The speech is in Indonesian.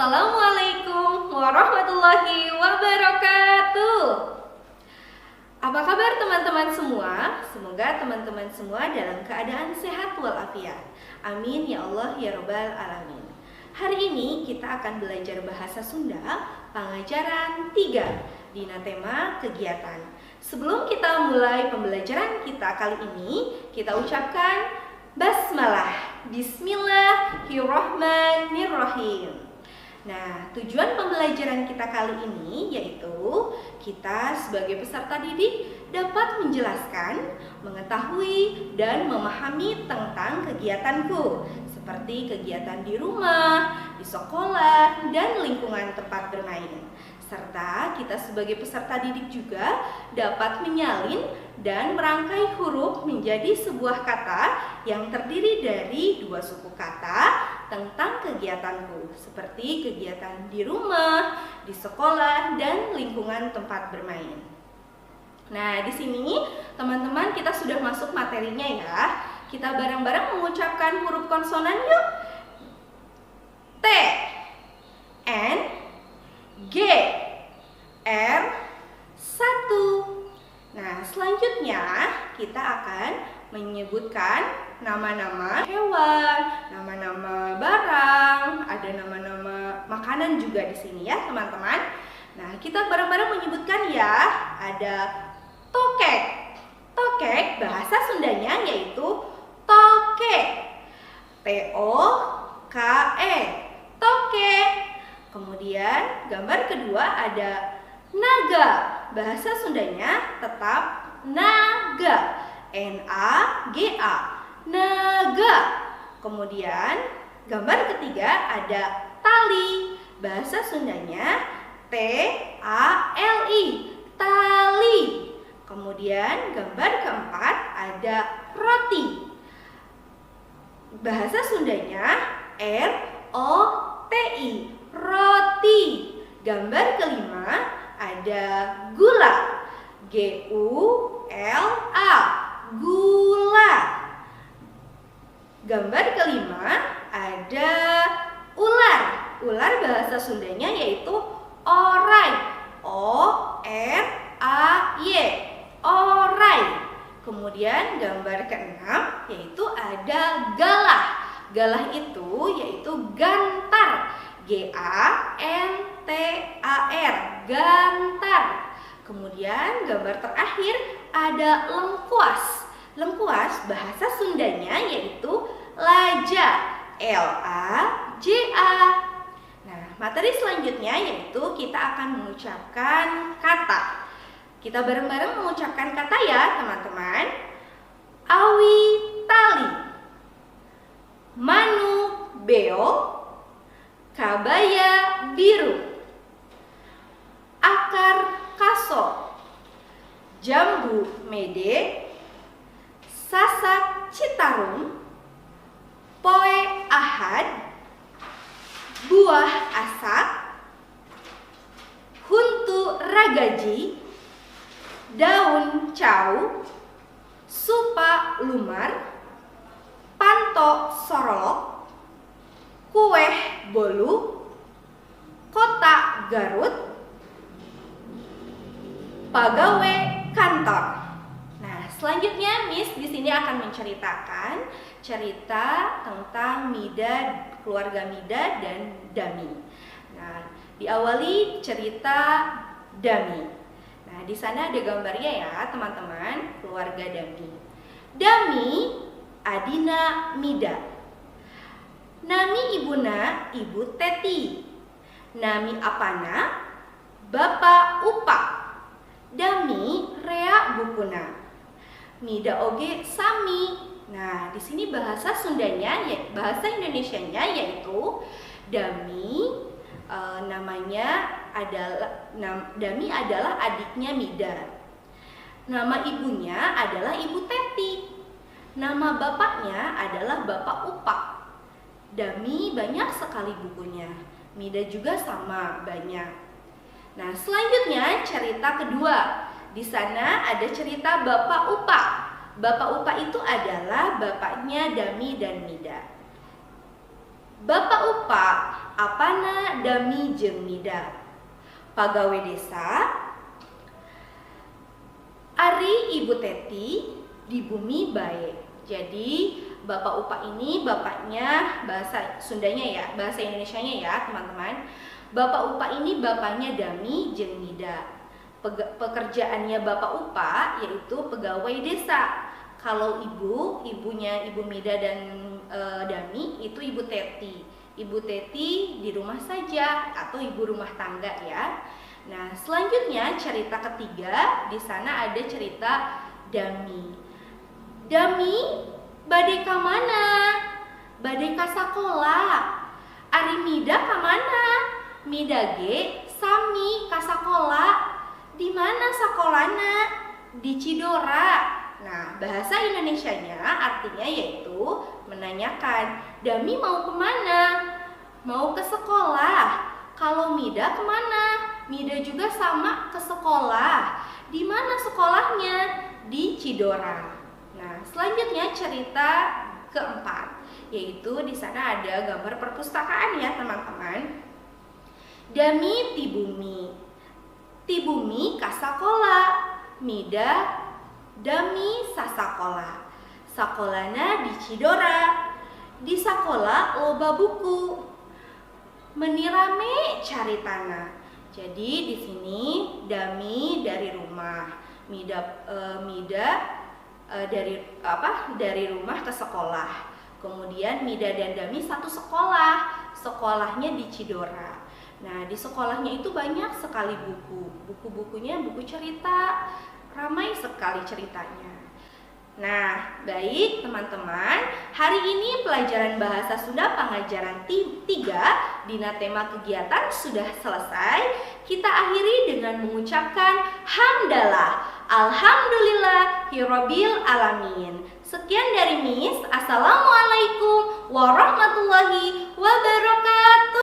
Assalamualaikum warahmatullahi wabarakatuh. Apa kabar teman-teman semua? Semoga teman-teman semua dalam keadaan sehat walafiat. Amin ya Allah ya Rabbal Alamin. Hari ini kita akan belajar bahasa Sunda pengajaran 3 Dina tema kegiatan. Sebelum kita mulai pembelajaran kita kali ini, kita ucapkan Basmalah, Bismillahirrahmanirrahim. Nah, tujuan pembelajaran kita kali ini yaitu kita sebagai peserta didik dapat menjelaskan, mengetahui, dan memahami tentang kegiatanku seperti kegiatan di rumah, di sekolah, dan lingkungan tempat bermain. Serta kita sebagai peserta didik juga dapat menyalin dan merangkai huruf menjadi sebuah kata yang terdiri dari dua suku kata tentang kegiatanku, seperti kegiatan di rumah, di sekolah, dan lingkungan tempat bermain. Nah, di sini teman-teman kita sudah masuk materinya ya. Kita bareng-bareng mengucapkan huruf konsonan yuk. T, N, G, R, 1. Nah, selanjutnya kita akan menyebutkan nama-nama hewan, nama-nama barang, ada nama-nama makanan juga di sini ya, teman-teman. Nah, kita bareng-bareng menyebutkan ya, ada tokek. Tokek bahasa Sundanya yaitu toke. T-O-K-E. Toke. Kemudian gambar kedua ada naga. Bahasa Sundanya tetap naga. N-A-G-A. Naga. Kemudian gambar ketiga ada tali. Bahasa Sundanya T-A-L-I. Tali. Kemudian gambar keempat ada roti. Bahasa Sundanya R-O-T-I. Roti. Gambar kelima ada gula. G-U-L-A. Gula. Gambar kelima ada ular. Ular bahasa Sundanya yaitu orai. O-R-A-Y. Orai. Kemudian gambar keenam yaitu ada galah. Galah itu yaitu gantar. G-A-N-T-A-R. Gantar. Kemudian gambar terakhir ada lengkuas. Lengkuas bahasa Sundanya yaitu laja. L-A-J-A. Nah, materi selanjutnya yaitu kita akan mengucapkan kata. Kita bareng-bareng mengucapkan kata ya, teman-teman. Awi tali. Manu beo. Kabaya biru. Akar kaso. Jambu mede. Sasak citarum. Poe ahad. Buah asak. Huntu ragaji. Daun cau. Supa lumar. Panto sorolok. Kue bolu. Kota Garut. Pagawe kantor. Nah, selanjutnya Miss di sini akan menceritakan cerita tentang Mida, keluarga Mida dan Dami. Nah, diawali cerita Dami. Nah, di sana ada gambarnya ya, teman-teman, keluarga Dami. Dami adina Mida. Nami ibuna ibu Teti. Nami apana Bapak Upa. Dami rea bukuna. Mida oge sami. Nah, di sini bahasa Sundanya, bahasa Indonesianya yaitu Dami. Dami adalah adiknya Mida. Nama ibunya adalah Ibu Teti. Nama bapaknya adalah Bapak Upa. Dami banyak sekali bukunya. Mida juga sama banyak. Nah, selanjutnya cerita kedua. Di sana ada cerita Bapak Upa. Bapak Upa itu adalah bapaknya Dami dan Mida. Bapak Upa, apana dami jeung mida. Pagawe desa, ari Ibu Teti di bumi bae. Jadi Bapak Upa ini bapaknya, bahasa Sundanya ya, bahasa Indonesianya ya teman-teman. Bapak Upa ini bapaknya Dami jeung Mida. Pekerjaannya Bapak Upa yaitu pegawai desa. Kalau ibunya Ibu Mida dan Dami itu Ibu Teti. Ibu Teti di rumah saja atau ibu rumah tangga ya. Nah, selanjutnya cerita ketiga, di sana ada cerita Dami. Dami bade ka mana? Bade ka sakola. Ari Mida ka mana? Mida ge sami ka sakola. Di mana sakolana? Di Cidora. Nah, bahasa Indonesianya artinya yaitu menanyakan, Dami mau kemana? Mau ke sekolah. Kalau Mida kemana? Mida juga sama ke sekolah. Di mana sekolahnya? Di Cidora. Nah, selanjutnya cerita keempat, yaitu di sana ada gambar perpustakaan ya teman-teman. Dami ti bumi ka sakola, Mida Dami sasakola. Sakolana di Cidora. Di sakola loba buku. Menirame caritana. Jadi di sini Dami dari rumah, Mida dari rumah ke sekolah. Kemudian Mida dan Dami satu sekolah. Sekolahnya di Cidora. Nah, di sekolahnya itu banyak sekali buku. Buku-bukunya buku cerita. Ramai sekali ceritanya. Nah, baik teman-teman, hari ini pelajaran bahasa Sunda pengajaran 3 Dina tema kegiatan sudah selesai. Kita akhiri dengan mengucapkan hamdalah, alhamdulillahirabbil alamin. Sekian dari Miss. Assalamualaikum warahmatullahi wabarakatuh.